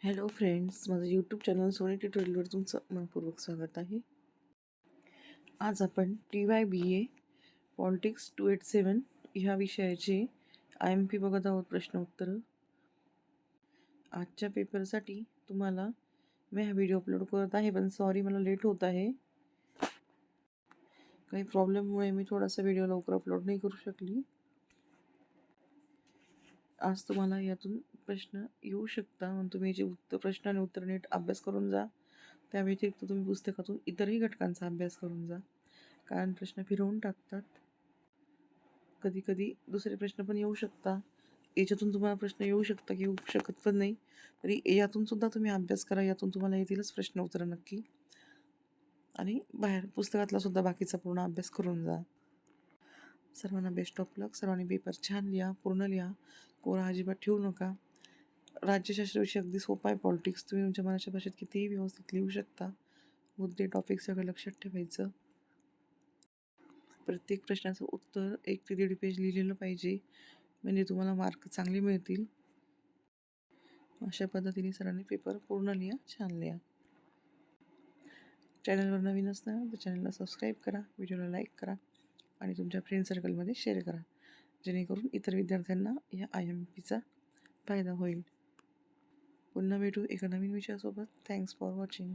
Hello friends, माझं YouTube channel Sony ट्युटोरियलवर तुमचं मनपूर्वक स्वागत आहे. आज आपण TYBA पॉलिटिक्स 287 ह्या विषयाचे IMP बघत आहोत. प्रश्न उत्तरं. आजच्या पेपरसाठी तुम्हाला मी हा व्हिडिओ अपलोड करत आहे, पण सॉरी मला लेट होत आहे. काही प्रॉब्लेममुळे मी थोडासा व्हिडिओ लवकर अपलोड नाही करू शकली. आज तुम्हाला यातून प्रश्न येऊ शकता, म्हणून तुम्ही याचे प्रश्न आणि उत्तर नीट अभ्यास करून जा. त्या व्यतिरिक्त तुम्ही पुस्तकातून इतरही घटकांचा अभ्यास करून जा, कारण प्रश्न फिरवून टाकतात. कधी कधी दुसरे प्रश्न पण येऊ शकता. याच्यातून तुम्हाला प्रश्न येऊ शकता की येऊ शकत पण नाही, तरी यातून सुद्धा तुम्ही अभ्यास करा. यातून तुम्हाला येतीलच प्रश्न उत्तरं नक्की. आणि बाहेर पुस्तकातला सुद्धा बाकीचा पूर्ण अभ्यास करून जा. सर्वांना बेस्ट ऑफ लक. सर्वांनी पेपर छान लिहा, पूर्ण लिहा, कोरा अजिबात ठेवू नका. राज्यशास्त्र विषय अगदी सोपा आहे. पॉलिटिक्स तुम्ही तुमच्या मनाच्या भाषेत कितीही व्यवस्थित लिहू शकता. मुद्दे, टॉपिक सगळं लक्षात ठेवायचं. प्रत्येक प्रश्नाचं उत्तर 1 ते 1.5 पेज लिहिलेलं पाहिजे, म्हणजे तुम्हाला मार्क चांगले मिळतील. अशा पद्धतीने सरांनी पेपर पूर्ण लिहा, छान लिहा. चॅनलवर नवीन असणार तर चॅनलला सबस्क्राईब करा, व्हिडिओला लाईक करा आणि तुमच्या फ्रेंड सर्कलमध्ये शेअर करा, जेणेकरून इतर विद्यार्थ्यांना या IMPचा फायदा होईल. पुन्हा भेटू एका नवीन विषयासोबत. Thanks for watching.